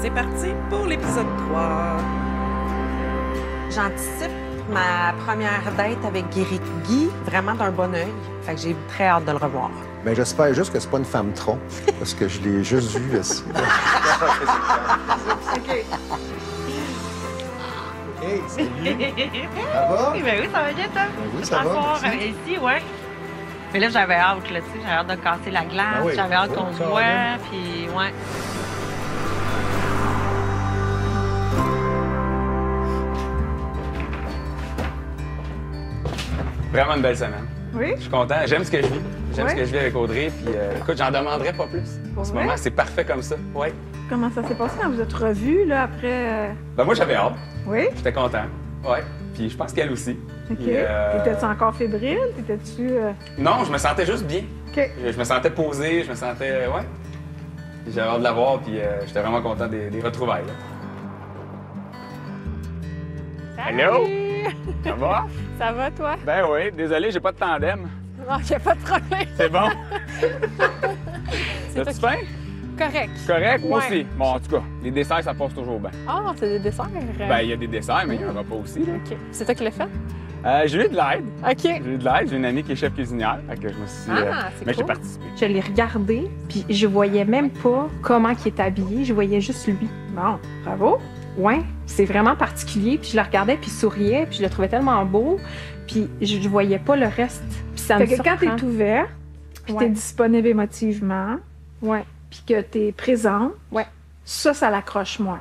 c'est parti pour l'épisode 3. J'anticipe ma première date avec Guy vraiment d'un bon œil. Fait que j'ai très hâte de le revoir. Bien, j'espère juste que c'est pas une femme tronc, parce que je l'ai juste vue ici. OK. Hey, salut! Ça va? Oui, ben oui, ça va bien, toi? Ben oui, ça va, T'asseoir, merci. ici, ouais. Mais là, j'avais hâte, là, tu sais, j'avais hâte de casser la glace, Ben oui. j'avais hâte qu'on se ça voit, va. puis ouais. Vraiment une belle semaine. Oui? Je suis content. J'aime ce que je vis. J'aime Ouais. ce que je vis avec Audrey. Puis, écoute, j'en demanderais pas plus. Pour En ce vrai? moment, c'est parfait comme ça. Ouais. Comment ça s'est passé quand vous êtes revus, là, après... Ben, moi, j'avais hâte. Oui? J'étais content. Ouais. Puis, je pense qu'elle aussi. OK. Puis, T'étais-tu encore fébrile? T'étais-tu... Non, je me sentais juste bien. OK. Je me sentais posé. Je me sentais. Ouais. Puis j'avais hâte de la voir. Puis, j'étais vraiment content des retrouvailles. là. Hello? Ça va? Ça va, toi? Ben oui. Désolé, j'ai pas de tandem. Non, y a pas de problème. C'est bon? C'est T'as-tu toi faim? Correct. Correct? Moi Ouais. aussi. Bon, en tout cas, les desserts, ça passe toujours bien. Ah, c'est des desserts? Ben, il y a des desserts, mais il y a un repas aussi. Là. OK. C'est toi qui l'as fait? J'ai eu de l'aide. OK. J'ai eu de l'aide. J'ai une amie qui est chef cuisinière. Fait que je me suis dit. C'est mais j'ai cool. participé. Je l'ai regardé, puis je voyais même pas comment il était habillé, je voyais juste lui. Bon, bravo. Ouais, c'est vraiment particulier, puis je le regardais, puis il souriait, puis je le trouvais tellement beau, puis je voyais pas le reste. Puis ça me Fait que quand surprend. t'es ouvert, puis Ouais. t'es disponible émotivement, Ouais. puis que t'es présent, Ouais. ça l'accroche moins.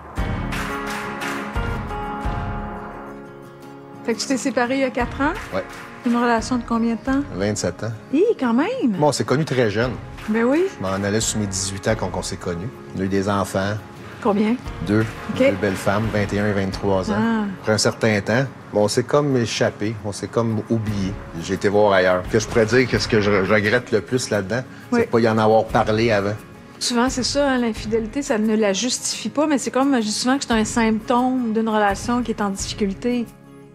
Fait que tu t'es séparé il y a 4 ans? Ouais. Une relation de combien de temps? 27 ans. Hi, quand même! Bon, on s'est connus très jeunes. Ben oui. Je m'en allais sur mes 18 ans quand on s'est connus. On a eu des enfants, Combien? 2 OK. belles femmes, 21 et 23 ans. Ah. Après un certain temps, bon, on s'est comme échappé, on s'est comme oublié. J'ai été voir ailleurs. Que je pourrais dire que ce que je regrette le plus là-dedans, Oui. c'est de pas y en avoir parlé avant. Souvent, c'est ça, hein, l'infidélité, ça ne la justifie pas, mais c'est comme, je dis souvent que c'est un symptôme d'une relation qui est en difficulté.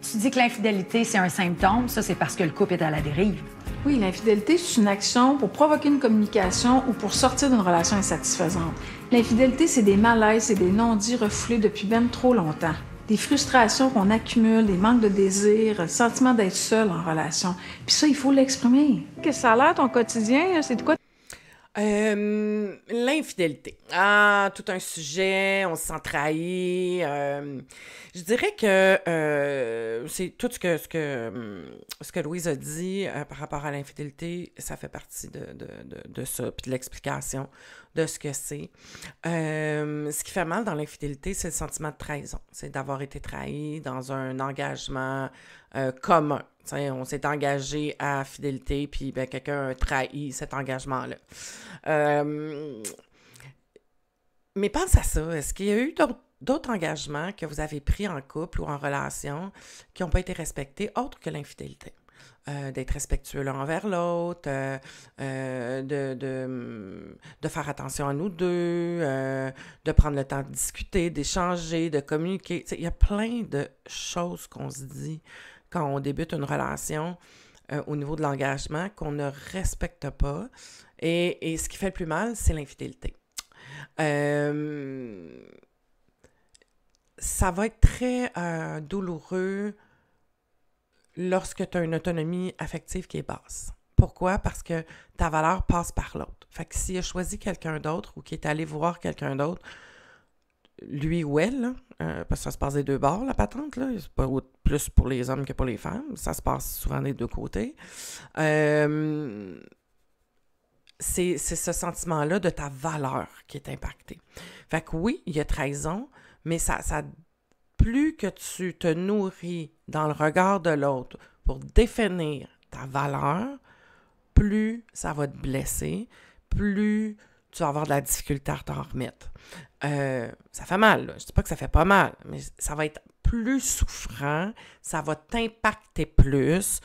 Tu dis que l'infidélité, c'est un symptôme, ça, c'est parce que le couple est à la dérive. Oui, l'infidélité, c'est une action pour provoquer une communication ou pour sortir d'une relation insatisfaisante. L'infidélité, c'est des malaises, c'est des non-dits refoulés depuis même trop longtemps. Des frustrations qu'on accumule, des manques de désir, le sentiment d'être seul en relation. Puis ça, il faut l'exprimer. Qu'est-ce que ça a l'air, ton quotidien? C'est de quoi? L'infidélité. Ah, tout un sujet, on se sent trahi. Je dirais que c'est tout ce que Louise a dit par rapport à l'infidélité, ça fait partie de ça, puis de l'explication de ce que c'est. Ce qui fait mal dans l'infidélité, c'est le sentiment de trahison. C'est d'avoir été trahi dans un engagement commun. T'sais, on s'est engagé à fidélité, puis ben, quelqu'un a trahi cet engagement-là. Mais pense à ça. Est-ce qu'il y a eu d'autres engagements que vous avez pris en couple ou en relation qui n'ont pas été respectés, autres que l'infidélité? D'être respectueux l'un envers l'autre, de faire attention à nous deux, de prendre le temps de discuter, d'échanger, de communiquer. Il y a plein de choses qu'on se dit quand on débute une relation au niveau de l'engagement qu'on ne respecte pas. Et ce qui fait le plus mal, c'est l'infidélité. Ça va être très douloureux lorsque tu as une autonomie affective qui est basse. Pourquoi? Parce que ta valeur passe par l'autre. Fait que s'il a choisi quelqu'un d'autre ou qu'il est allé voir quelqu'un d'autre, lui ou elle, là, parce que ça se passe des deux bords, la patente, là, c'est pas plus pour les hommes que pour les femmes, ça se passe souvent des deux côtés. C'est ce sentiment-là de ta valeur qui est impacté. Fait que oui, il y a trahison, mais ça plus que tu te nourris dans le regard de l'autre pour définir ta valeur, plus ça va te blesser, plus tu vas avoir de la difficulté à t'en remettre. Ça fait mal, là. Je dis pas que ça fait pas mal, mais ça va être plus souffrant, ça va t'impacter plus,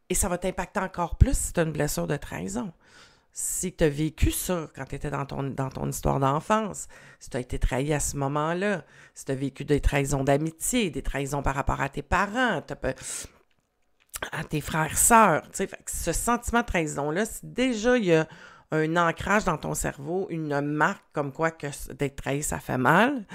et ça va t'impacter encore plus si tu as une blessure de trahison. Si tu as vécu ça quand tu étais dans ton histoire d'enfance, si tu as été trahi à ce moment-là, si tu as vécu des trahisons d'amitié, des trahisons par rapport à tes parents, à tes frères, sœurs, tu sais, ce sentiment de trahison-là, si déjà il y a un ancrage dans ton cerveau, une marque comme quoi que d'être trahi, ça fait mal,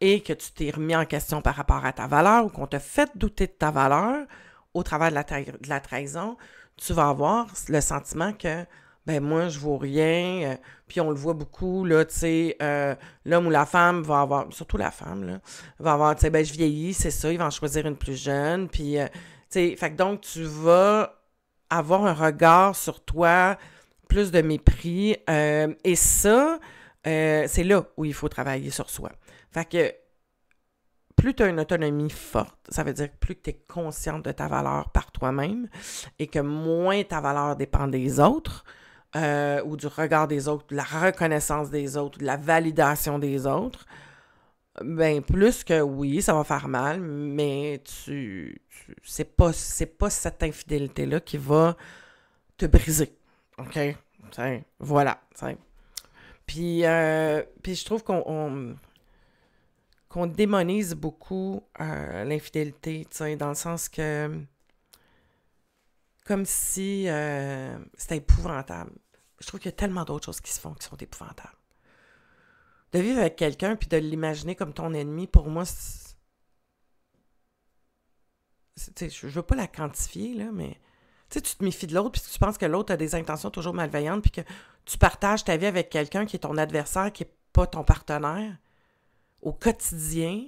et que tu t'es remis en question par rapport à ta valeur ou qu'on t'a fait douter de ta valeur au travers de la trahison, tu vas avoir le sentiment que ben moi, je vaux rien. Puis on le voit beaucoup, là, tu sais, l'homme ou la femme va avoir, surtout la femme, là, va avoir, tu sais, ben je vieillis, c'est ça, ils vont en choisir une plus jeune. Puis, tu sais, fait que donc, tu vas avoir un regard sur toi, plus de mépris. Et ça, c'est là où il faut travailler sur soi. Fait que plus tu as une autonomie forte, ça veut dire plus que tu es consciente de ta valeur par toi-même et que moins ta valeur dépend des autres, ou du regard des autres, de la reconnaissance des autres, de la validation des autres, ben plus que oui, ça va faire mal, mais c'est pas cette infidélité-là qui va te briser. OK? T'sais, voilà. T'sais. Puis je trouve qu'on démonise beaucoup l'infidélité, dans le sens que comme si c'était épouvantable. Je trouve qu'il y a tellement d'autres choses qui se font qui sont épouvantables. De vivre avec quelqu'un puis de l'imaginer comme ton ennemi, pour moi, je veux pas la quantifier, là, mais tu te méfies de l'autre puis tu penses que l'autre a des intentions toujours malveillantes puis que tu partages ta vie avec quelqu'un qui est ton adversaire, qui est pas ton partenaire, au quotidien,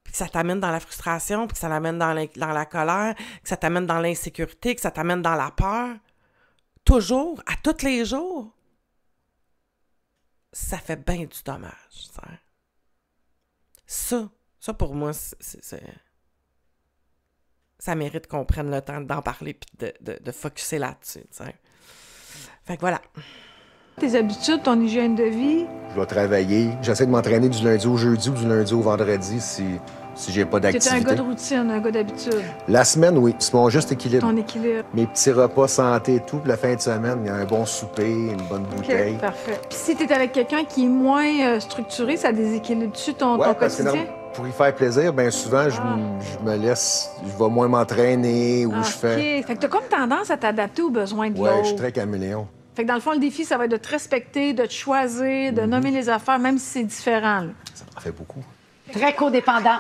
puis que ça t'amène dans la frustration, puis que ça t'amène dans la colère, que ça t'amène dans l'insécurité, que ça t'amène dans la peur, toujours, à tous les jours, ça fait bien du dommage. Ça pour moi, ça mérite qu'on prenne le temps d'en parler puis de focusser là-dessus. T'sais. Fait que voilà. Tes habitudes, ton hygiène de vie? Je vais travailler. J'essaie de m'entraîner du lundi au jeudi ou du lundi au vendredi si j'ai pas d'activité. T'es un gars de routine, un gars d'habitude. La semaine, oui. C'est mon juste équilibre. Ton équilibre. Mes petits repas santé et tout. Puis la fin de semaine, il y a un bon souper, une bonne bouteille. OK, parfait. Puis si t'es avec quelqu'un qui est moins structuré, ça déséquilibre-tu ton quotidien? Pour y faire plaisir, bien souvent, je me laisse... Je vais moins m'entraîner ou je fais... OK. Fait que t'as comme tendance à t'adapter aux besoins de Ouais, l'autre. je suis très caméléon. Fait que dans le fond, le défi, ça va être de te respecter, de te choisir, de nommer les affaires, même si c'est différent. Là. Ça en fait beaucoup. Très codépendant.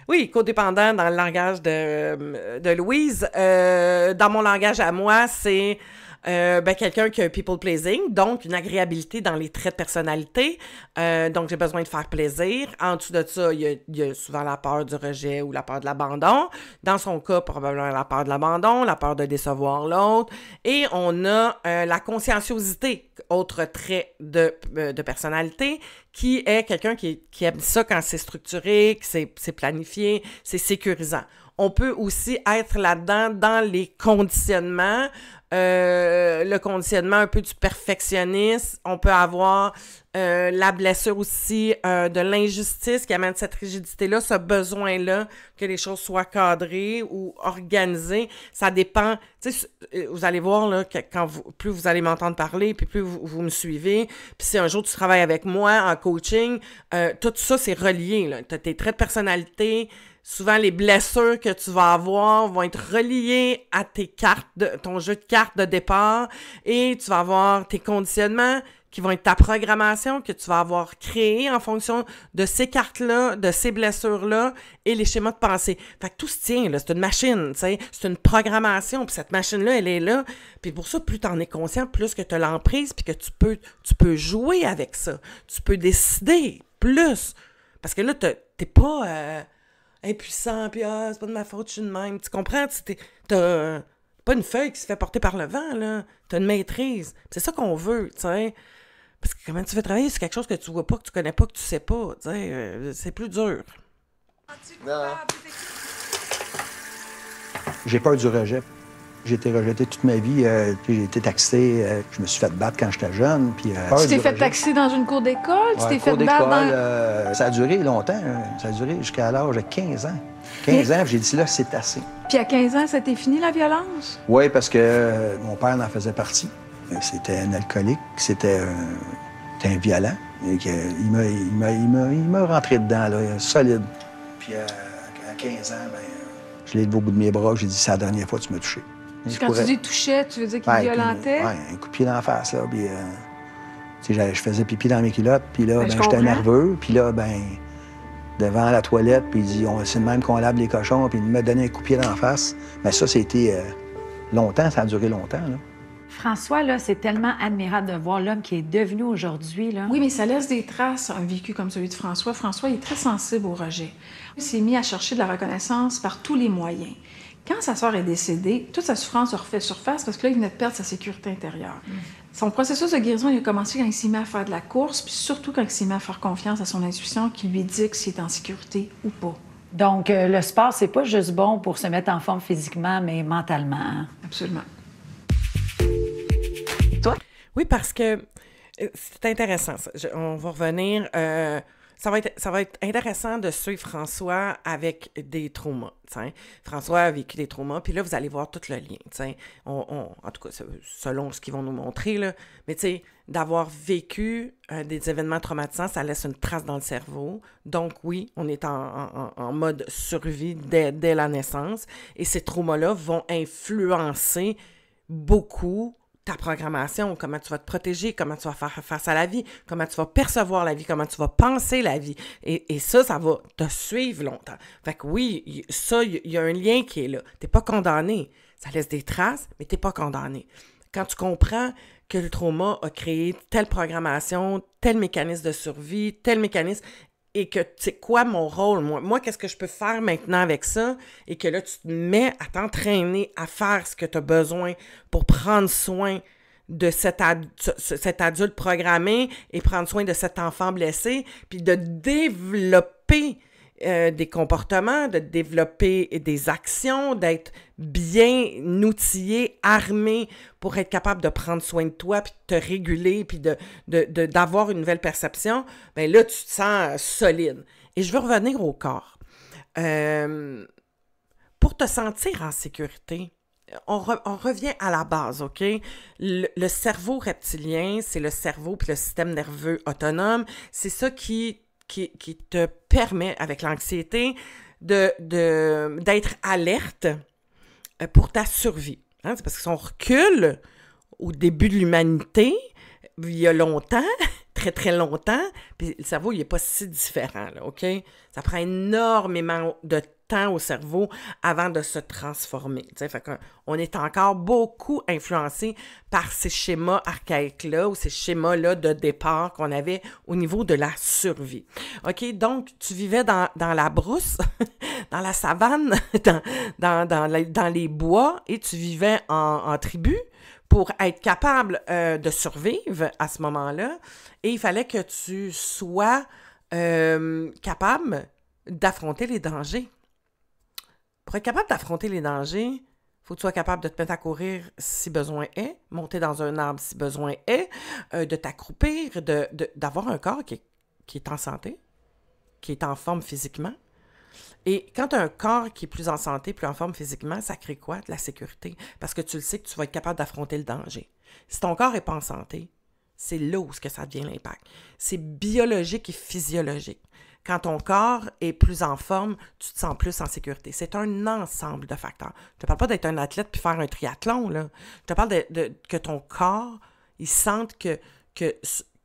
Oui, codépendant dans le langage de Louise. Dans mon langage à moi, c'est quelqu'un qui a un people pleasing, donc une agréabilité dans les traits de personnalité. Donc, j'ai besoin de faire plaisir. En dessous de ça, il y a souvent la peur du rejet ou la peur de l'abandon. Dans son cas, probablement la peur de l'abandon, la peur de décevoir l'autre. Et on a la conscienciosité, autre trait de personnalité, qui est quelqu'un qui aime ça quand c'est structuré, que c'est planifié, c'est sécurisant. On peut aussi être là-dedans dans les conditionnements, le conditionnement un peu du perfectionnisme. On peut avoir la blessure aussi de l'injustice qui amène cette rigidité-là, ce besoin-là que les choses soient cadrées ou organisées. Ça dépend. Tu sais, vous allez voir là, que plus vous allez m'entendre parler, puis plus vous me suivez, puis si un jour tu travailles avec moi en coaching, tout ça, c'est relié. Tu as tes traits de personnalité. Souvent, les blessures que tu vas avoir vont être reliées à tes cartes, ton jeu de cartes de départ, et tu vas avoir tes conditionnements qui vont être ta programmation que tu vas avoir créée en fonction de ces cartes-là, de ces blessures-là et les schémas de pensée. Fait que tout se tient, là. C'est une machine, tu sais. C'est une programmation, puis cette machine-là, elle est là. Puis pour ça, plus tu en es conscient, plus que tu as l'emprise, puis que tu peux jouer avec ça. Tu peux décider plus. Parce que là, t'es pas... impuissant, puis c'est pas de ma faute, je suis de même. Tu comprends? T'as pas une feuille qui se fait porter par le vent, là. T'as une maîtrise. C'est ça qu'on veut, tu sais. Parce que comment tu veux travailler sur quelque chose que tu vois pas, que tu connais pas, que tu sais pas, tu sais, c'est plus dur. Non. J'ai peur du rejet. J'ai été rejeté toute ma vie. J'ai été taxé. Je me suis fait battre quand j'étais jeune. Puis, tu t'es fait taxer dans une cour d'école? Tu t'es fait battre dans... ça a duré longtemps. Ça a duré jusqu'à l'âge de 15 ans. 15 ans, j'ai dit là, c'est assez. Puis à 15 ans, ça t'est fini, la violence? Oui, parce que mon père en faisait partie. C'était un alcoolique. C'était un violent. Et il m'a rentré dedans, là, solide. Puis à 15 ans, je l'ai levé au bout de mes bras. J'ai dit, c'est la dernière fois que tu m'as touché. Quand tu dis touchait, tu veux dire qu'il violentait? Oui, un coup de pied dans la face, là. Puis, tu sais, je faisais pipi dans mes culottes, puis là, je j'étais nerveux. Puis là, devant la toilette, puis il dit, c'est le même qu'on lave les cochons, puis il me donnait un coup de pied dans la face. Mais ça, c'était longtemps, ça a duré longtemps, là. François, là, c'est tellement admirable de voir l'homme qui est devenu aujourd'hui, là. Oui, mais ça laisse des traces, un vécu comme celui de François. François, il est très sensible au rejet. Il s'est mis à chercher de la reconnaissance par tous les moyens. Quand sa sœur est décédée, toute sa souffrance a refait surface parce que là, il venait de perdre sa sécurité intérieure. Son processus de guérison, il a commencé quand il s'est mis à faire de la course, puis surtout quand il s'est mis à faire confiance à son intuition qui lui dit que s'il est en sécurité ou pas. Donc, le sport, c'est pas juste bon pour se mettre en forme physiquement, mais mentalement. Hein? Absolument. Oui, parce que c'est intéressant. On va revenir. Ça va être intéressant de suivre François avec des traumas. T'sais. François a vécu des traumas, puis là, vous allez voir tout le lien. En tout cas, selon ce qu'ils vont nous montrer, là. Mais d'avoir vécu des événements traumatisants, ça laisse une trace dans le cerveau. Donc oui, on est en mode survie dès la naissance. Et ces traumas-là vont influencer beaucoup ta programmation, comment tu vas te protéger, comment tu vas faire face à la vie, comment tu vas percevoir la vie, comment tu vas penser la vie. Et ça va te suivre longtemps. Fait que oui, il y a un lien qui est là. T'es pas condamné. Ça laisse des traces, mais t'es pas condamné. Quand tu comprends que le trauma a créé telle programmation, tel mécanisme de survie, tel mécanisme, et que, tu sais quoi, mon rôle, moi, qu'est-ce que je peux faire maintenant avec ça? Et que là, tu te mets à t'entraîner à faire ce que tu as besoin pour prendre soin de cet adulte programmé et prendre soin de cet enfant blessé, puis de développer des comportements, de développer des actions, d'être bien outillé, armé pour être capable de prendre soin de toi, puis de te réguler, puis d'avoir une nouvelle perception, bien là, tu te sens solide. Et je veux revenir au corps. Pour te sentir en sécurité, on revient à la base, OK? Le cerveau reptilien, c'est le cerveau puis le système nerveux autonome. C'est ça qui te permet, avec l'anxiété, d'être alerte pour ta survie. Hein? C'est parce que si on recule au début de l'humanité, il y a longtemps, très, très longtemps, puis le cerveau, il n'est pas si différent, là, OK? Ça prend énormément de temps au cerveau avant de se transformer. Fait qu'on est encore beaucoup influencé par ces schémas archaïques-là ou ces schémas-là de départ qu'on avait au niveau de la survie. OK? Donc, tu vivais dans la brousse, dans la savane, dans les bois et tu vivais en tribu pour être capable de survivre à ce moment-là. Et il fallait que tu sois capable d'affronter les dangers. Pour être capable d'affronter les dangers, il faut que tu sois capable de te mettre à courir si besoin est, monter dans un arbre si besoin est, de t'accroupir, d'avoir un corps qui est en santé, qui est en forme physiquement. Et quand tu as un corps qui est plus en santé, plus en forme physiquement, ça crée quoi? De la sécurité. Parce que tu le sais que tu vas être capable d'affronter le danger. Si ton corps n'est pas en santé, c'est là où ça devient l'impact. C'est biologique et physiologique. Quand ton corps est plus en forme, tu te sens plus en sécurité. C'est un ensemble de facteurs. Je te parle pas d'être un athlète puis faire un triathlon, là. Je te parle que ton corps, il sente qu'il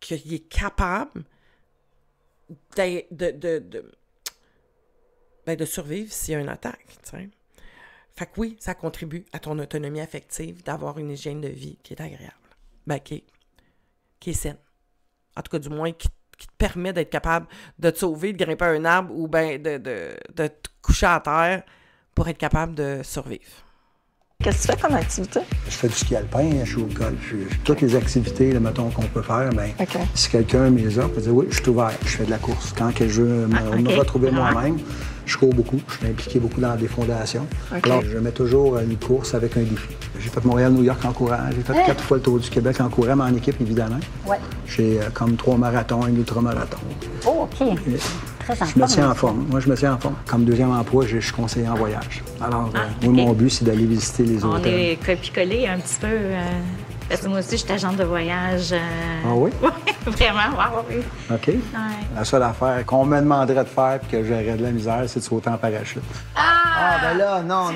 est capable de survivre s'il y a une attaque, tu sais. Fait que oui, ça contribue à ton autonomie affective d'avoir une hygiène de vie qui est agréable, qui est saine. En tout cas, du moins, qui te permet d'être capable de te sauver, de grimper un arbre ou bien de te coucher à terre pour être capable de survivre. Qu'est-ce que tu fais comme activité? Je fais du ski alpin, je joue au golf. Toutes les activités, là, mettons, qu'on peut faire, bien, si quelqu'un me les offre, je peux dire oui, je suis ouvert, je fais de la course. Quand que je veux me retrouver moi-même, je cours beaucoup, je suis impliqué beaucoup dans des fondations. Alors, je mets toujours une course avec un défi. J'ai fait Montréal-New York en courant, j'ai fait 4 fois le Tour du Québec en courant, mais en équipe, évidemment. Ouais. J'ai comme 3 marathons, un ultramarathon. Oh, OK. Je me tiens en forme. Moi, je me tiens en forme. Comme deuxième emploi, je suis conseiller en voyage. Alors, moi, mon but, c'est d'aller visiter les hôtels. On est copie-collé un petit peu. Parce que moi aussi, je suis agente de voyage. Ah oui? Oui, vraiment, oui. OK. Ouais. La seule affaire qu'on me demanderait de faire et que j'aurais de la misère, c'est de sauter en parachute. Ah! Ah, ben là, non.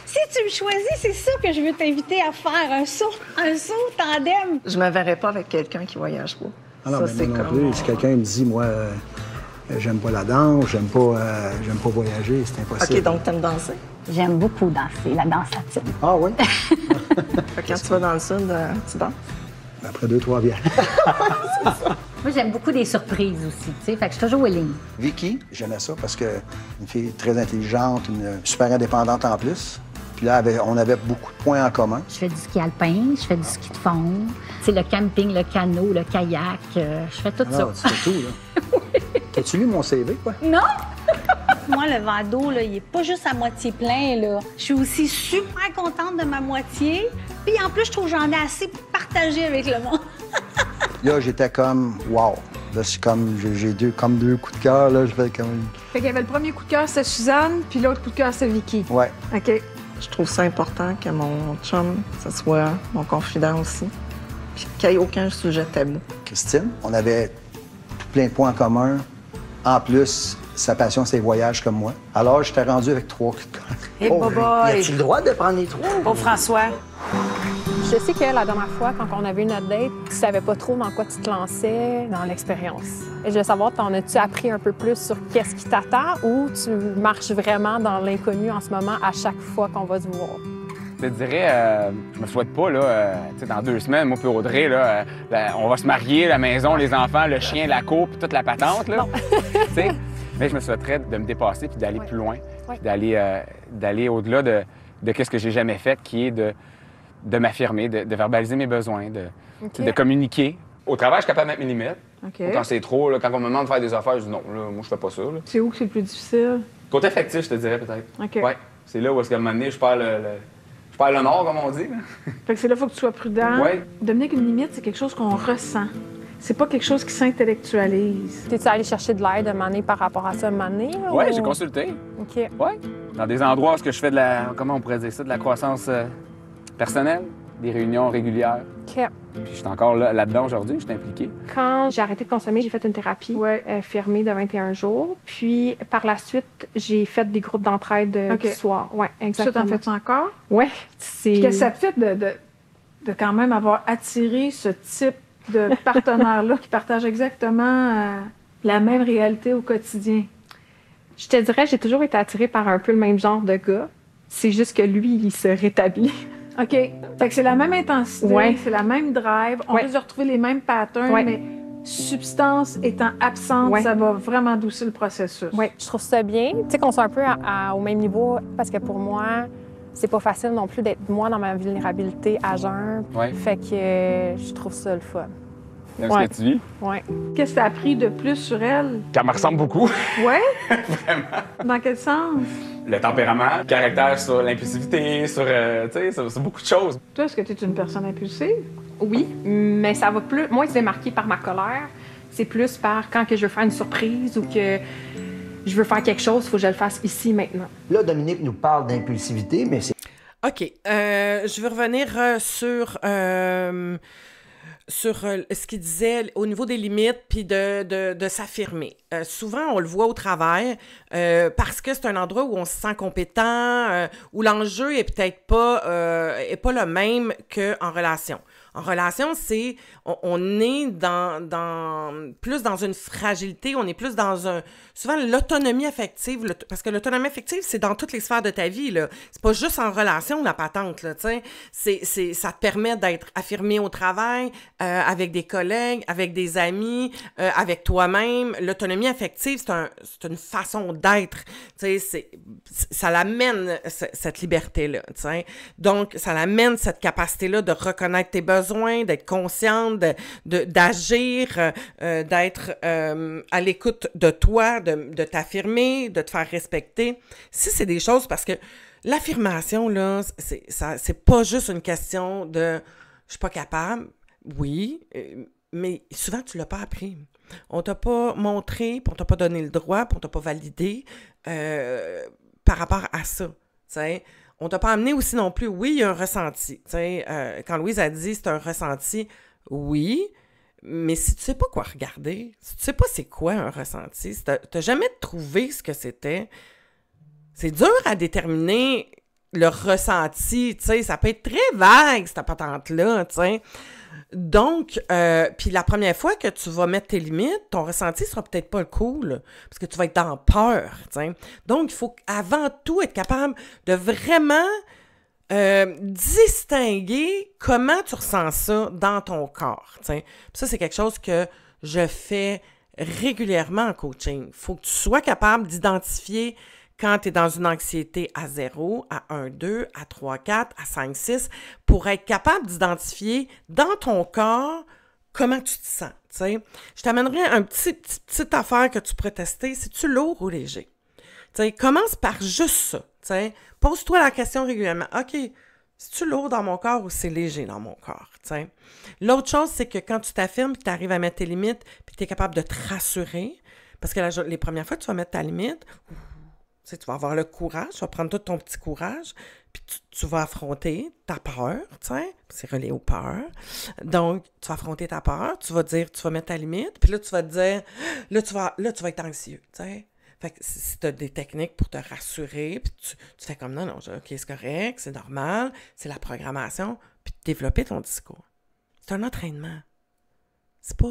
Si tu me choisis, c'est ça que je veux t'inviter à faire, un saut tandem. Je me verrais pas avec quelqu'un qui voyage pas. Ah non, Ça, mais moi non plus. Si quelqu'un me dit, moi, j'aime pas la danse, j'aime pas voyager, c'est impossible. OK, donc t'aimes danser? J'aime beaucoup danser, la danse latine. Ah oui? Fait que quand tu vas dans le sud, tu danses? Après 2-3 bières. Moi, j'aime beaucoup des surprises aussi, tu sais, fait que je suis toujours willing. Vicky, j'aimais ça parce que une fille très intelligente, une super indépendante en plus. Puis là, on avait beaucoup de points en commun. Je fais du ski alpin, je fais du ski de fond, tu sais, le camping, le canot, le kayak, je fais tout ça. Non, tu fais tout, là. Oui. T'as-tu lu mon CV, quoi? Non? Moi, le verre d'eau, là, il est pas juste à moitié plein, là. Je suis aussi super contente de ma moitié. Puis en plus, je trouve que j'en ai assez pour partager avec le monde. Là, j'étais comme, wow. Là, c'est comme, j'ai deux coups de cœur, là. Je fais comme... Fait qu'il y avait le premier coup de cœur, c'est Suzanne, puis l'autre coup de cœur, c'est Vicky. Ouais. OK. Je trouve ça important que mon chum, ce soit mon confident aussi. Puis qu'il n'y ait aucun sujet tabou. Christine, on avait tout plein de points en commun. En plus, sa passion, c'est les voyages comme moi. Alors, j'étais rendu avec 3 coups de cœur. Hey, boboy! Y a-tu le droit de prendre les 3? Oh, François! Je sais que la dernière fois, quand on avait eu notre date, tu savais pas trop dans quoi tu te lançais dans l'expérience. Et je veux savoir, t'en as-tu appris un peu plus sur qu'est-ce qui t'attend ou tu marches vraiment dans l'inconnu en ce moment à chaque fois qu'on va se voir? Je te dirais, je me souhaite pas, là, tu sais, dans 2 semaines, moi puis Audrey, là, on va se marier, la maison, les enfants, le chien, la cour, puis toute la patente, là. Tu sais, mais je me souhaiterais de me dépasser puis d'aller plus loin, puis d'aller au-delà de qu'est-ce que j'ai jamais fait, qui est de m'affirmer, de verbaliser mes besoins, de communiquer. Au travail, je suis capable de mettre mes limites. OK. Quand c'est trop, là, quand on me demande de faire des affaires, je dis non, là, moi, je fais pas ça. Là. C'est où que c'est le plus difficile? Côté affectif, je te dirais peut-être. OK. Ouais, c'est là où est-ce qu'à un moment donné, je perds le nord, comme on dit. Là. Fait que c'est là qu'il faut que tu sois prudent. Ouais. Dominique, une limite, c'est quelque chose qu'on ressent. C'est pas quelque chose qui s'intellectualise. T'es-tu allé chercher de l'aide par rapport à ça, Mané? Oui, j'ai consulté. OK. Oui. Dans des endroits où je fais comment on pourrait dire ça, de la croissance personnelle, des réunions régulières. OK. Puis je suis encore là-dedans aujourd'hui, je suis impliqué. Quand j'ai arrêté de consommer, j'ai fait une thérapie fermée de 21 jours. Puis par la suite, j'ai fait des groupes d'entraide du soir. Oui, exactement. Ça, t'en fais-tu encore? Oui. Qu'est-ce que ça te fait de quand même avoir attiré ce type de partenaire-là qui partage exactement la même réalité au quotidien? Je te dirais, j'ai toujours été attirée par un peu le même genre de gars. C'est juste que lui, il se rétablit. OK. Fait que c'est la même intensité, c'est la même drive. On risque de retrouver les mêmes patterns, mais substance étant absente, ça va vraiment adoucir le processus. Oui, je trouve ça bien. Tu sais, qu'on soit un peu au même niveau, parce que pour moi, c'est pas facile non plus d'être moi dans ma vulnérabilité à jeun. Ouais. Fait que je trouve ça le fun. Même ce que tu vis. Oui. Qu'est-ce que tu as appris de plus sur elle? Qu'elle me ressemble beaucoup. Oui? Vraiment. Dans quel sens? Le tempérament, le caractère sur l'impulsivité, sur, tu sais, sur beaucoup de choses. Toi, est-ce que tu es une personne impulsive? Oui, mais ça va plus... Moi, c'est marqué par ma colère. C'est plus par quand que je veux faire une surprise ou que je veux faire quelque chose, il faut que je le fasse ici, maintenant. Là, Dominique nous parle d'impulsivité, mais c'est... OK. Je veux revenir sur ce qu'il disait au niveau des limites puis de s'affirmer. Souvent, on le voit au travail parce que c'est un endroit où on se sent compétent, où l'enjeu est peut-être pas le même qu'en relation. En relation, c'est on est plus dans une fragilité, on est plus dans souvent l'autonomie affective, parce que l'autonomie affective, c'est dans toutes les sphères de ta vie, là. C'est pas juste en relation, la patente, là, tu sais. Ça te permet d'être affirmé au travail, avec des collègues, avec des amis, avec toi-même. L'autonomie affective, c'est une façon d'être, tu sais, ça l'amène, cette liberté-là, tu sais. Donc, ça l'amène, cette capacité-là de reconnaître tes besoins, d'être consciente, d'agir, d'être à l'écoute de toi, de t'affirmer, de te faire respecter. Si c'est des choses, parce que l'affirmation, là, c'est pas juste une question de « je suis pas capable ». Oui, mais souvent, tu l'as pas appris. On t'a pas montré, puis on t'a pas donné le droit, puis on t'a pas validé par rapport à ça, tu sais. On t'a pas amené aussi non plus, oui, il y a un ressenti. Tu sais, quand Louise a dit c'est un ressenti, oui, mais si tu sais pas quoi regarder, si tu sais pas c'est quoi un ressenti, si t'as jamais trouvé ce que c'était, C'est dur à déterminer le ressenti, tu sais, ça peut être très vague, cette patente-là, tu sais. Donc, puis la première fois que tu vas mettre tes limites, ton ressenti sera peut-être pas le cool, parce que tu vas être dans peur, tu sais. Donc, il faut avant tout être capable de vraiment distinguer comment tu ressens ça dans ton corps, tu sais. Ça, c'est quelque chose que je fais régulièrement en coaching. Il faut que tu sois capable d'identifier quand tu es dans une anxiété à 0, à 1, 2, à 3, 4, à 5, 6, pour être capable d'identifier dans ton corps comment tu te sens. T'sais. Je t'amènerai une petite affaire que tu pourrais tester. C'est-tu lourd ou léger? T'sais, commence par juste ça. T'sais. Pose-toi la question régulièrement. OK, c'est-tu lourd dans mon corps ou c'est léger dans mon corps? T'sais. L'autre chose, c'est que quand tu t'affirmes et tu arrives à mettre tes limites puis tu es capable de te rassurer, parce que les premières fois que tu vas mettre ta limite, tu vas avoir le courage, tu vas prendre tout ton petit courage, puis tu vas affronter ta peur, tu sais, c'est relié aux peurs. Donc, tu vas affronter ta peur, tu vas mettre ta limite, puis là, tu vas te dire, là, tu vas être anxieux, tu sais. Fait que si tu as des techniques pour te rassurer, puis tu fais comme non, OK, c'est correct, c'est normal, c'est la programmation, puis développer ton discours. C'est un entraînement. C'est pas...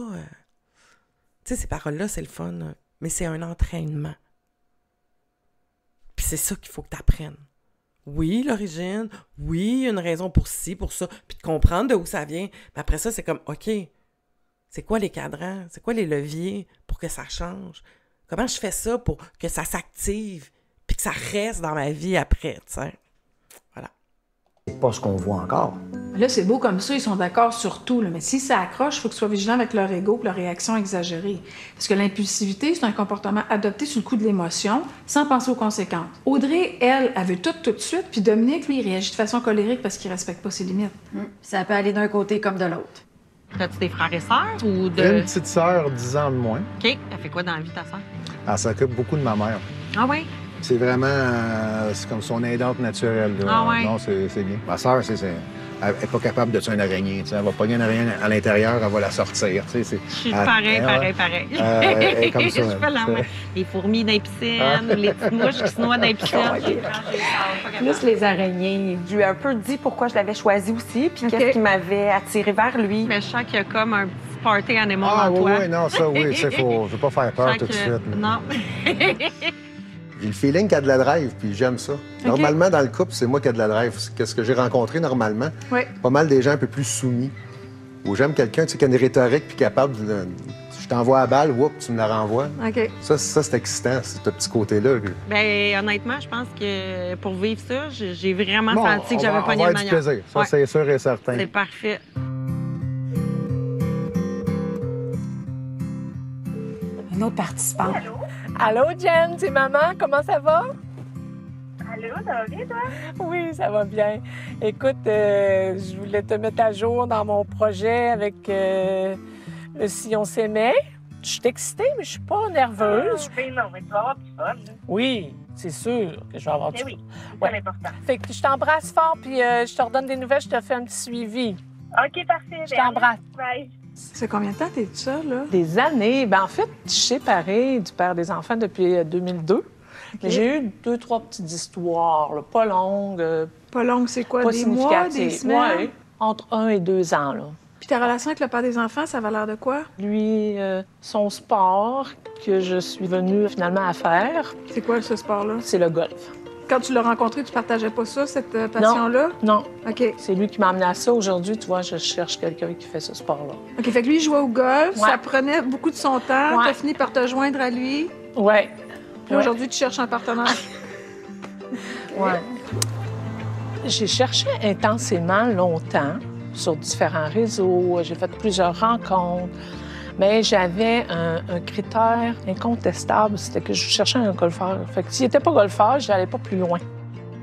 tu sais, ces paroles-là, c'est le fun, mais c'est un entraînement. Puis c'est ça qu'il faut que tu apprennes. Oui, l'origine, oui, une raison pour ci, pour ça, puis de comprendre de où ça vient. Mais après ça, c'est comme, OK, c'est quoi les cadrans? C'est quoi les leviers pour que ça change? Comment je fais ça pour que ça s'active puis que ça reste dans ma vie après, tu sais? Voilà. C'est pas ce qu'on voit encore. Là, c'est beau comme ça, ils sont d'accord sur tout, là. Mais si ça accroche, il faut qu'ils soient vigilants avec leur ego et leur réaction exagérée. Parce que l'impulsivité, c'est un comportement adopté sous le coup de l'émotion, sans penser aux conséquences. Audrey, elle veut tout de suite, puis Dominique, lui, il réagit de façon colérique parce qu'il respecte pas ses limites. Ça peut aller d'un côté comme de l'autre. As-tu des frères et sœurs ou de... Une petite sœur, 10 ans de moins. OK. Elle fait quoi dans la vie, ta sœur? Elle s'occupe beaucoup de ma mère. Ah oui? C'est vraiment... c'est comme son aidante naturelle. Là. Ah ouais? Non, c'est bien. Ma sœur, elle n'est pas capable de tuer une araignée. Elle va pogner une araignée à l'intérieur, elle va la sortir. Je suis pareil. Elle est comme ça. Je fais la même. Les fourmis dans les piscines, les petites mouches qui se noient dans les piscines. Plus les araignées. Je lui ai un peu dit pourquoi je l'avais choisi aussi, puis qu'est-ce qui m'avait attiré vers lui. Mais je sens qu'il y a comme un petit party animal en toi. Oui, non, ça, oui. Je ne veux pas faire peur tout de suite. Non. J'ai le feeling qu'il y a de la drive, puis j'aime ça. Okay. Normalement, dans le couple, c'est moi qui ai de la drive. Qu'est-ce que j'ai rencontré normalement? Oui. Pas mal des gens un peu plus soumis. Ou j'aime quelqu'un qui a une rhétorique puis capable de... Je t'envoie la balle, whoop, tu me la renvoies. OK. Ça c'est excitant, ce petit côté-là. Bien, honnêtement, je pense que pour vivre ça, j'ai vraiment senti que j'avais pas de manière. Du plaisir. Ça, c'est sûr et certain. C'est parfait. Un autre participant. Allô, Jen, c'est maman, comment ça va? Allô, ça va bien, toi? Oui, ça va bien. Écoute, je voulais te mettre à jour dans mon projet avec le Si on s'aimait. Je suis excitée, mais je suis pas nerveuse. Mais non, mais tu vas avoir du fun. Oui, c'est sûr que je vais avoir du fun. Oui, c'est important. Fait que je t'embrasse fort, puis je te redonne des nouvelles, je te fais un petit suivi. OK, parfait. Je t'embrasse. Bye. Ça fait combien de temps que t'es seule, là? Des années. Ben en fait, je suis séparée du père des enfants depuis 2002. Okay. Mais j'ai eu 2-3 petites histoires, là, pas longues. Pas longues, c'est quoi? Pas des mois, des semaines? Oui, entre 1 et 2 ans, là. Puis ta relation avec le père des enfants, ça va l'air de quoi? Lui, son sport que je suis venue finalement à faire. C'est quoi ce sport-là? C'est le golf. Quand tu l'as rencontré, tu partageais pas ça, cette passion-là? Non. OK. C'est lui qui m'a amené à ça. Aujourd'hui, tu vois, je cherche quelqu'un qui fait ce sport-là. OK, fait que lui, il jouait au golf, ça prenait beaucoup de son temps. T'as fini par te joindre à lui. Oui. Puis aujourd'hui, tu cherches un partenaire. Oui. J'ai cherché intensément longtemps sur différents réseaux. J'ai fait plusieurs rencontres. Mais j'avais un critère incontestable, c'était que je cherchais un golfeur. Fait que s'il n'était pas golfeur, je n'allais pas plus loin.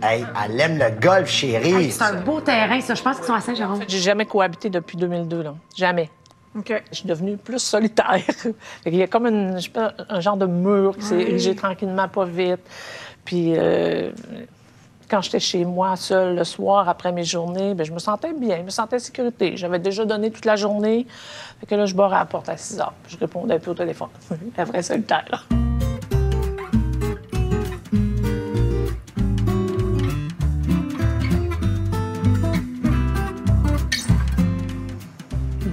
Hey, elle aime le golf, chérie. Hey, c'est un beau terrain, ça. Je pense qu'ils sont à Saint-Jérôme. En fait, j'ai jamais cohabité depuis 2002, là. Jamais. OK. Je suis devenue plus solitaire. Il y a comme un genre de mur qui s'est érigé tranquillement, pas vite. Puis quand j'étais chez moi, seule, le soir, après mes journées, bien, je me sentais bien, je me sentais en sécurité. J'avais déjà donné toute la journée. Fait que là, je barrais à la porte à 6 heures. Je répondais un peu au téléphone. La vraie solitaire, là.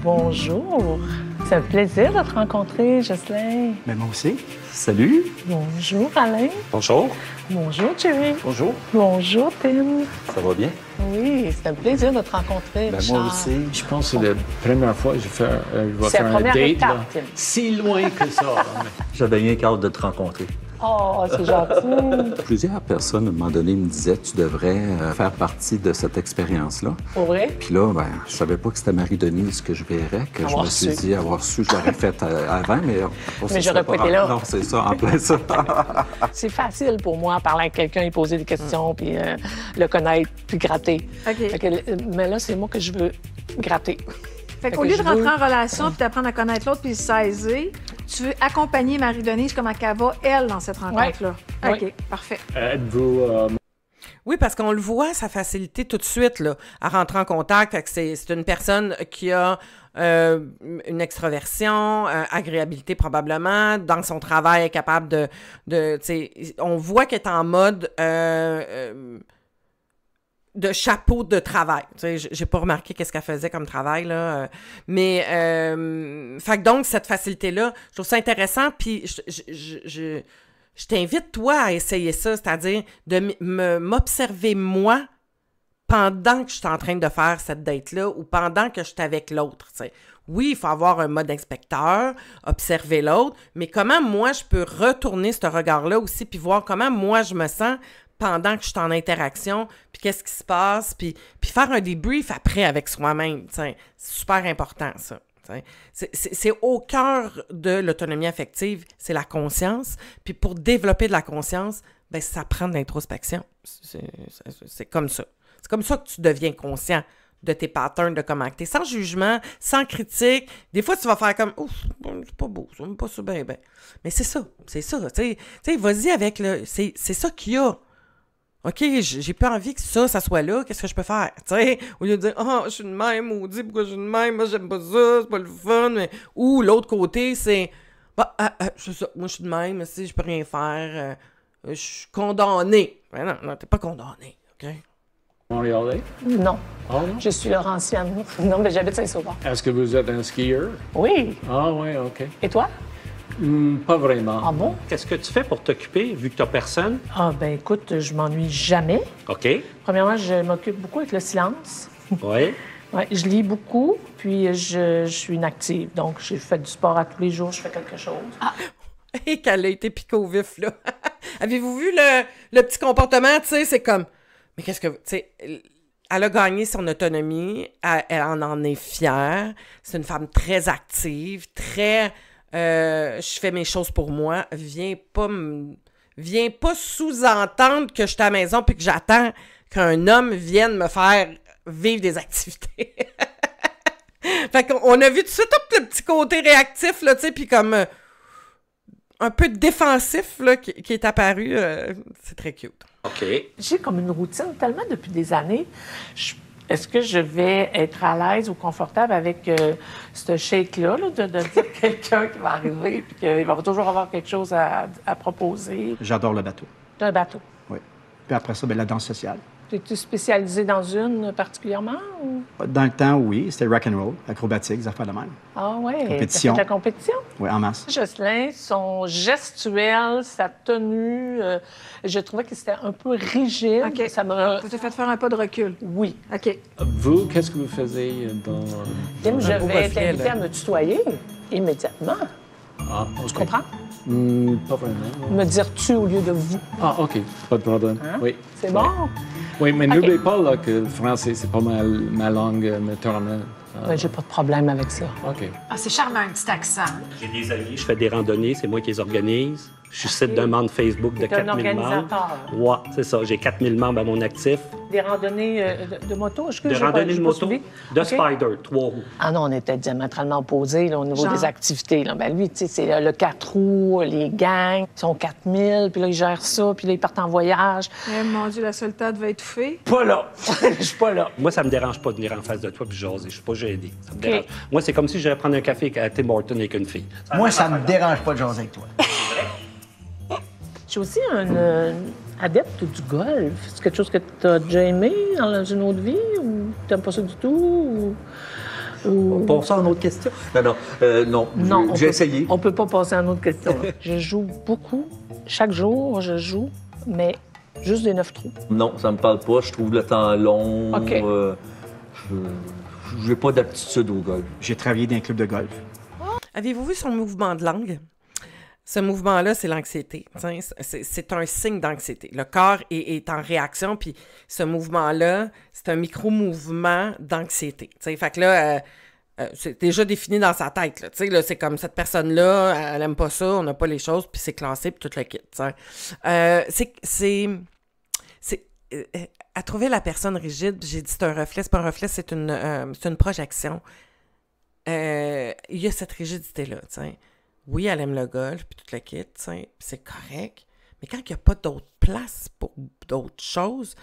Bonjour. C'est un plaisir de te rencontrer, Jocelyn. Mais moi aussi. Salut. Bonjour, Alain. Bonjour. Bonjour, Jerry. Bonjour. Bonjour, Tim. Ça va bien? Oui, c'est un plaisir de te rencontrer, Ben, Richard. moi aussi. Je pense que c'est la première fois que je vais C'est faire la un première date. étape, Là. Tim. Si loin que ça. J'avais rien qu'hâte de te rencontrer. Oh, c'est gentil. Plusieurs personnes, à un moment donné, me disaient tu devrais faire partie de cette expérience-là. Pour vrai? Puis là, ben, je savais pas que c'était Marie-Denise que je verrais, que Avoir je me suis su. dit avoir su, je l'aurais fait avant, mais... Mais j'aurais pas été là. Non, c'est ça, en plein ça. C'est facile pour moi, parler avec quelqu'un, lui poser des questions, puis le connaître, puis gratter. OK. Fait que, mais là, c'est moi que je veux gratter. Fait qu'au lieu de rentrer en relation puis d'apprendre à connaître l'autre puis le saisir, tu veux accompagner Marie-Denise comment qu'elle va, elle, dans cette rencontre-là. Ouais. OK, parfait. Êtes-vous... Oui, parce qu'on le voit, sa facilité tout de suite là, à rentrer en contact. Fait que c'est une personne qui a une extraversion, agréabilité probablement. Dans son travail, elle est capable de tu sais, on voit qu'elle est en mode... de chapeau de travail. Tu sais, j'ai pas remarqué qu'est-ce qu'elle faisait comme travail, là. Mais, fait que donc, cette facilité-là, je trouve ça intéressant, puis je t'invite, toi, à essayer ça, c'est-à-dire de m'observer, moi, pendant que je suis en train de faire cette date-là ou pendant que je suis avec l'autre, tu sais. Oui, il faut avoir un mode inspecteur, observer l'autre, mais comment, moi, je peux retourner ce regard-là aussi, puis voir comment, moi, je me sens pendant que je suis en interaction, puis qu'est-ce qui se passe, puis faire un débrief après avec soi-même. C'est super important, ça. C'est au cœur de l'autonomie affective, c'est la conscience. Puis pour développer de la conscience, ben ça prend de l'introspection. C'est comme ça. C'est comme ça que tu deviens conscient de tes patterns de comment t'es, sans jugement, sans critique. Des fois, tu vas faire comme « Ouf, c'est pas beau, c'est pas ça bien, bien. » Mais c'est ça. Tu sais, vas-y avec le... C'est ça qu'il y a. OK, j'ai pas envie que ça soit là, qu'est-ce que je peux faire? Tu sais, au lieu de dire, je suis de même, maudit, pourquoi je suis de même, moi, j'aime pas ça, c'est pas le fun. Mais... Ou l'autre côté, c'est, c'est ça, moi, je suis de même, si je peux rien faire, je suis condamné. Mais non, t'es pas condamné, OK? Montréalais? Non. Ah non? Je suis Laurentienne. Non, mais j'habite Saint-Sauveur. Est-ce que vous êtes un skieur? Oui. Ah oui, OK. Et toi? Pas vraiment. Ah bon? Qu'est-ce que tu fais pour t'occuper, vu que tu n'as personne? Ah, ben écoute, je m'ennuie jamais. OK. Premièrement, je m'occupe beaucoup avec le silence. Oui. Ouais, je lis beaucoup, puis je suis une active. Donc, j'ai fait du sport à tous les jours, je fais quelque chose. Ah! Et qu'elle a été piquée au vif, là. Avez-vous vu le petit comportement, tu sais, c'est comme... Mais qu'est-ce que... Tu sais, elle a gagné son autonomie, elle en est fière. C'est une femme très active, très... je fais mes choses pour moi. Viens pas sous-entendre que je suis à la maison puis que j'attends qu'un homme vienne me faire vivre des activités. Fait qu'on a vu tout de suite tout le petit côté réactif, là, tu sais, puis comme un peu défensif, là, qui est apparu. C'est très cute. OK. J'ai comme une routine tellement depuis des années. Est-ce que je vais être à l'aise ou confortable avec ce shake-là, là, de dire quelqu'un qui va arriver et qu'il va toujours avoir quelque chose à proposer? J'adore le bateau. Un bateau. Oui. Puis après ça, la danse sociale. Es-tu spécialisé dans une particulièrement? Ou? Dans le temps, oui. C'était rock'n'roll, acrobatique, des affaires de même. Ah oui? Compétition. T'as fait la compétition? Oui, en masse. Jocelyn, son gestuel, sa tenue, je trouvais que c'était un peu rigide. OK. Ça m'a fait faire un pas de recul. Oui. OK. Vous, qu'est-ce que vous faisiez dans... Tim, je vais t'inviter à me tutoyer immédiatement. Ah, Tu comprends? Pas vraiment. Me dire tu au lieu de vous. Ah, OK. Pas de problème. Hein? Oui. C'est bon? Oui, mais n'oubliez pas là, que le français, c'est pas ma langue maternelle. J'ai pas de problème avec ça. OK. Ah, c'est charmant, un petit accent. J'ai des amis, je fais des randonnées, c'est moi qui les organise. Je suis site d'un membre Facebook de 4000 membres. T'es un organisateur. Oui, c'est ça. J'ai 4000 membres à mon actif. Des randonnées de moto? De randonnées de moto, de Spider, 3 roues. Ah non, on était diamétralement opposés là, au niveau des activités. Là. Ben lui, tu sais, c'est le 4 roues, les gangs, ils sont 4000, puis là, ils gèrent ça, puis là, ils partent en voyage. Eh, mon Dieu, la solitude va étouffer. Pas là! Je suis pas là. Moi, ça me dérange pas de venir en face de toi puis jaser. Je suis pas gêné. Ça me dérange. Moi, c'est comme si j'allais prendre un café à Tim Hortons avec une fille. Moi, ça me dérange pas de jaser avec toi. Je suis aussi un adepte du golf. C'est quelque chose que tu as déjà aimé dans une autre vie ou tu n'aimes pas ça du tout? Ou... On passe à une autre question? Non, j'ai essayé. On peut pas passer à une autre question. Je joue beaucoup. Chaque jour, je joue, mais juste des 9 trous. Non, ça me parle pas. Je trouve le temps long. OK. J'ai pas d'aptitude au golf. J'ai travaillé dans un club de golf. Avez-vous vu son mouvement de langue? Ce mouvement-là, c'est l'anxiété. C'est un signe d'anxiété. Le corps est en réaction, puis ce mouvement-là, c'est un micro-mouvement d'anxiété. Fait que là, c'est déjà défini dans sa tête. Là, c'est comme cette personne-là, elle aime pas ça, on n'a pas les choses, puis c'est classé, puis tout le kit. À trouver la personne rigide, j'ai dit c'est un reflet, c'est pas un reflet, c'est une projection. Il y a cette rigidité-là, t'sais. Oui, elle aime le golf, puis tout le kit, puis c'est correct. Mais quand il n'y a pas d'autre place pour d'autres choses,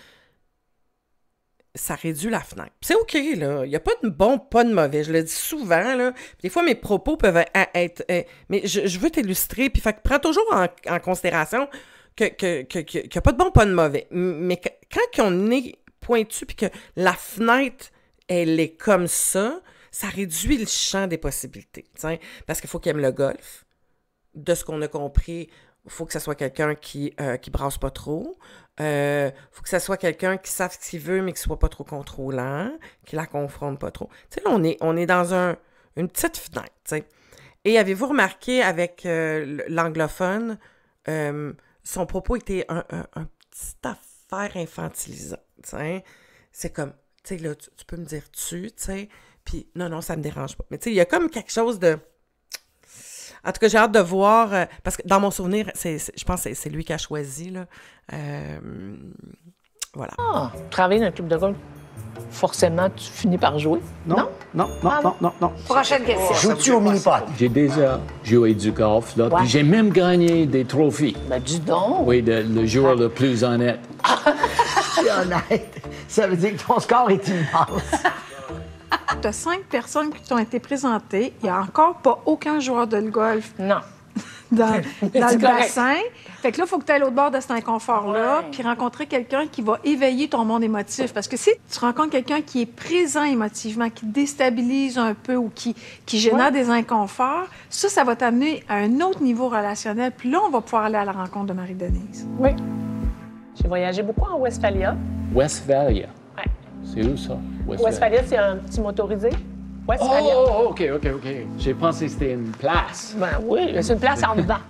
ça réduit la fenêtre. Puis c'est OK, là. Il n'y a pas de bon, pas de mauvais. Je le dis souvent, là. Des fois, mes propos peuvent être... mais je veux t'illustrer, puis prends toujours en considération qu'il n'y a pas de bon, pas de mauvais. Mais quand on est pointu, puis que la fenêtre, elle est comme ça réduit le champ des possibilités. T'sais? Parce qu'il faut qu'il aime le golf. De ce qu'on a compris, il faut que ce soit quelqu'un qui brasse pas trop. Il faut que ce soit quelqu'un qui sache ce qu'il veut, mais qui soit pas trop contrôlant, qui la confronte pas trop. Tu sais, là, on est dans une petite fenêtre. T'sais. Et avez-vous remarqué avec l'anglophone, son propos était un petit affaire infantilisant. T'sais. C'est comme, tu sais, là, tu peux me dire tu sais. Puis non, ça me dérange pas. Mais tu sais, il y a comme quelque chose de... En tout cas, j'ai hâte de voir... parce que dans mon souvenir, je pense que c'est lui qui a choisi, là. Voilà. Ah, travailler dans un club de golf, forcément, tu finis par jouer? Non. Prochaine question. Joues-tu au mini-pot? J'ai déjà joué du golf, là, puis j'ai même gagné des trophées. Ben, dis donc! Oui, le joueur le plus honnête. C'est honnête. Ça veut dire que ton score est immense. Tu as 5 personnes qui t'ont été présentées. Il n'y a encore pas aucun joueur de golf non. dans le bassin. Fait que là, il faut que tu ailles à l'autre bord de cet inconfort-là, puis rencontrer quelqu'un qui va éveiller ton monde émotif. Parce que si tu rencontres quelqu'un qui est présent émotivement, qui déstabilise un peu ou qui génère des inconforts, ça va t'amener à un autre niveau relationnel. Puis là, on va pouvoir aller à la rencontre de Marie-Denise. Oui. J'ai voyagé beaucoup en Westphalia. Westphalia? Oui. C'est où, ça? Westphalia, c'est un petit motorisé. Westphalia. Oh, OK. J'ai pensé que c'était une place. Ben oui, c'est une place en dedans.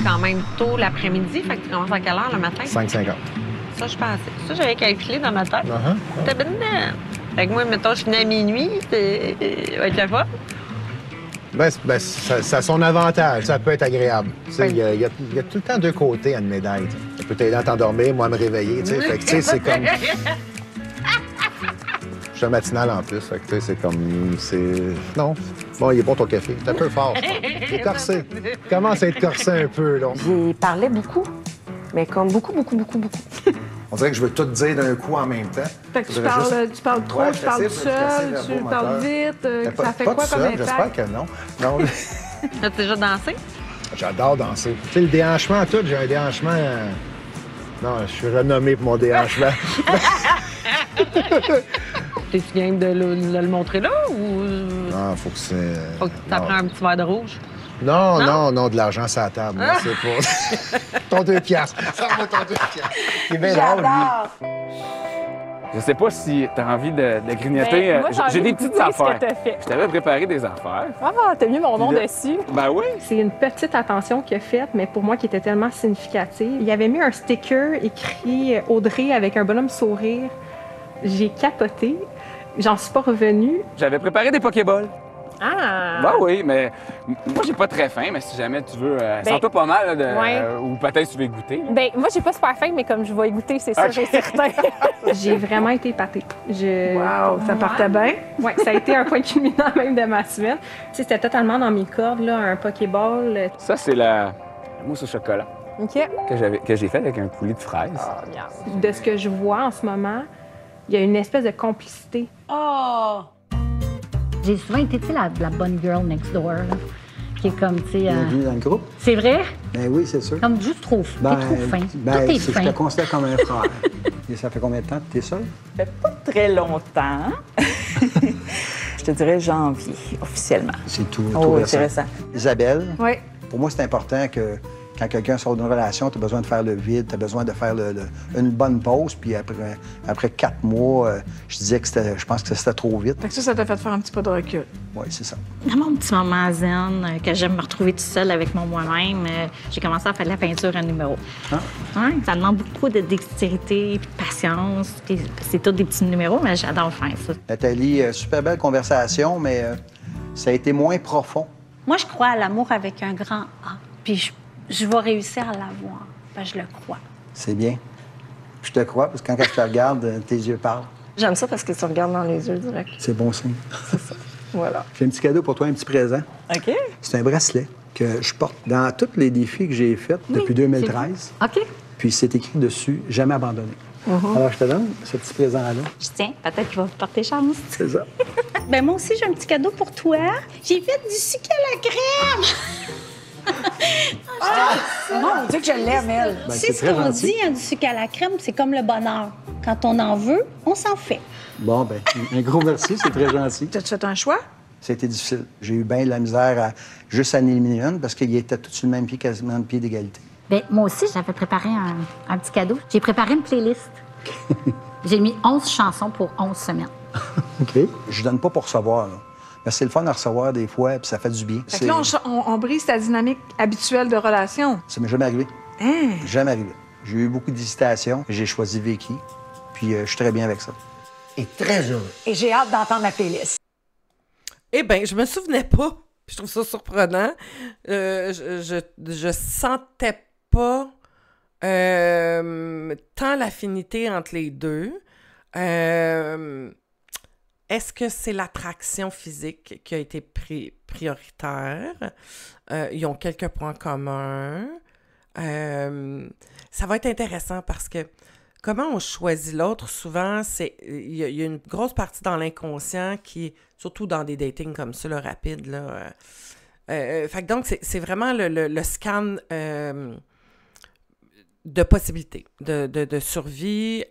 Quand même tôt l'après-midi, fait que tu commences à quelle heure le matin? 5h50. Ça, je pensais. Ça, j'avais calculé dans ma tête. T'as bien dedans. Fait que moi, mettons, je finis à minuit, c'est avec la fois. Ça a son avantage. Ça peut être agréable. Il y a tout le temps deux côtés à une médaille. Ça peut t'aider à t'endormir, moi à me réveiller. Fait que, c'est comme... Je suis un matinal en plus. Fait que, c'est comme... Non. Bon, il est bon ton café. C'est un peu fort. Il est corsé. Il commence à être corsé un peu, là. Il parlait beaucoup. Mais comme beaucoup. On dirait que je veux tout dire d'un coup en même temps. Fait que tu parles trop, tu parles seul, tu parles vite. Ça fait quoi comme impact? J'espère que non. T'as déjà dansé? J'adore danser. Tu sais, le déhanchement, tout, j'ai un déhanchement... Non, je suis renommé pour mon déhanchement. T'es-tu game de le montrer là ou... Non, faut que c'est... Faut que t'apprends un petit verre de rouge. Non, de l'argent sur la table. Moi, c'est pour... ton 2 piastres. Ça va, ton 2 piastres. C'est bien drôle, lui. Je sais pas si t'as envie de grignoter. Moi, j'ai des petites affaires. Ce que t'as fait. Je t'avais préparé des affaires. Ah, t'as mis mon nom dessus. Ben oui. C'est une petite attention qu'il a faite, mais pour moi qui était tellement significative. Il avait mis un sticker écrit Audrey avec un bonhomme sourire. J'ai capoté. J'en suis pas revenue. J'avais préparé des Pokéballs. Ah! Ben oui, mais moi, j'ai pas très faim, mais si jamais tu veux, sens-toi pas mal, là, ou peut-être tu veux y goûter. Là. Ben moi, j'ai pas super faim, mais comme je vais y goûter, c'est sûr, j'ai certain. J'ai vraiment été épatée. Wow, ça partait bien? Oui, ça a été un point culminant même de ma semaine. Tu sais, c'était totalement dans mes cordes, là, un Pokéball. Ça, c'est la mousse au chocolat. OK. Que j'ai fait avec un coulis de fraises. De ce que je vois en ce moment, il y a une espèce de complicité. J'ai souvent été, tu sais, la bonne girl next door, là, qui est comme, tu sais... Bienvenue dans le groupe. C'est vrai? Ben oui, c'est sûr. Comme juste trop fin. T'es trop fin. Tout est fin. Je te considère comme un frère. Et ça fait combien de temps que tu es seul? Ça fait pas très longtemps. Je te dirais janvier, officiellement. C'est tout, tout récent. Isabelle, oui. Pour moi, c'est important que quand quelqu'un sort d'une relation, tu as besoin de faire le vide, tu as besoin de faire une bonne pause. Puis après 4 mois, je disais que je pense que c'était trop vite. Fait que ça t'a fait faire un petit pas de recul. Oui, c'est ça. Dans mon petit moment zen, que j'aime me retrouver toute seule avec moi-même, j'ai commencé à faire de la peinture à numéro. Ah. Ouais, ça demande beaucoup de dextérité et de patience. C'est tous des petits numéros, mais j'adore faire ça. Nathalie, super belle conversation, mais ça a été moins profond. Moi, je crois à l'amour avec un grand A. Puis je vais réussir à l'avoir. Ben, je le crois. C'est bien. Je te crois, parce que quand je te regarde, tes yeux parlent. J'aime ça parce que tu regardes dans les yeux direct. C'est bon signe. C'est ça. Voilà. J'ai un petit cadeau pour toi, un petit présent. OK. C'est un bracelet que je porte dans tous les défis que j'ai faits depuis 2013. OK. Puis c'est écrit dessus « Jamais abandonné ». Alors, je te donne ce petit présent-là. Je tiens, peut-être qu'il va vous porter chance. C'est ça. Ben moi aussi, j'ai un petit cadeau pour toi. J'ai fait du sucre à la crème. Mon Dieu que je l'aime, elle. Ben, c'est ce qu'on dit, hein, du sucre à la crème, c'est comme le bonheur. Quand on en veut, on s'en fait. Bon, ben un gros merci, c'est très gentil. T'as-tu fait un choix? C'était difficile. J'ai eu bien de la misère à juste en éliminer une parce qu'ils étaient tous sur le même pied, quasiment le pied d'égalité. Bien, moi aussi, j'avais préparé un petit cadeau. J'ai préparé une playlist. J'ai mis 11 chansons pour 11 semaines. OK. Je donne pas pour recevoir, là. Mais c'est le fun à recevoir des fois, puis ça fait du bien. Fait que là, on brise ta dynamique habituelle de relation. Ça m'est jamais arrivé. Hein? Jamais arrivé. J'ai eu beaucoup d'hésitations. J'ai choisi Vicky, puis je suis très bien avec ça. Et très heureux. Et j'ai hâte d'entendre la playlist. Eh bien, je me souvenais pas. Je trouve ça surprenant. Je sentais pas tant l'affinité entre les deux. Est-ce que c'est l'attraction physique qui a été prioritaire? Ils ont quelques points communs. Ça va être intéressant parce que comment on choisit l'autre, souvent, il y a une grosse partie dans l'inconscient qui, surtout dans des datings comme ça, là, rapides, là. Fait que donc, c'est vraiment le scan de possibilités, de survie,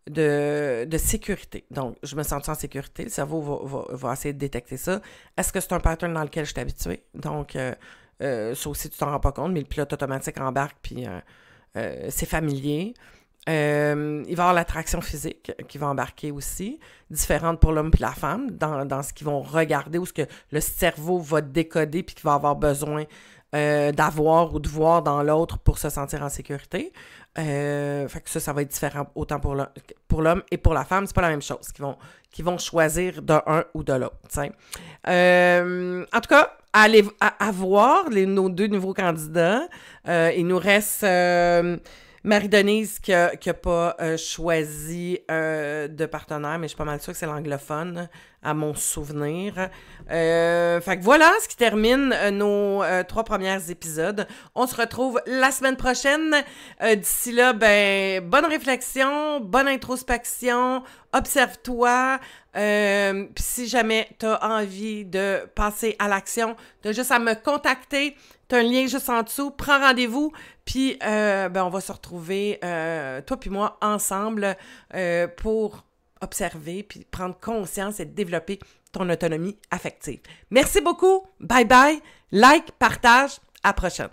de sécurité. Donc, je me sens en sécurité. Le cerveau va essayer de détecter ça. Est-ce que c'est un pattern dans lequel je suis habituée? Donc, ça aussi, tu t'en rends pas compte, mais le pilote automatique embarque, puis c'est familier. Il va y avoir l'attraction physique qui va embarquer aussi, différente pour l'homme et la femme, dans ce qu'ils vont regarder ou ce que le cerveau va décoder puis qu'il va avoir besoin d'avoir ou de voir dans l'autre pour se sentir en sécurité. Fait que ça va être différent autant pour l'homme et pour la femme. C'est pas la même chose qu'ils vont choisir d'un ou de l'autre. En tout cas, à voir nos deux nouveaux candidats. Il nous reste Marie-Denise qui a pas choisi de partenaire, mais je suis pas mal sûre que c'est l'anglophone, à mon souvenir. Fait que voilà ce qui termine nos 3 premiers épisodes. On se retrouve la semaine prochaine. D'ici là, bonne réflexion, bonne introspection, observe-toi. Puis si jamais tu as envie de passer à l'action, tu as juste à me contacter. Tu as un lien juste en dessous. Prends rendez-vous. Puis, on va se retrouver, toi puis moi, ensemble pour observer, puis prendre conscience et développer ton autonomie affective. Merci beaucoup. Bye bye. Like, partage. À la prochaine.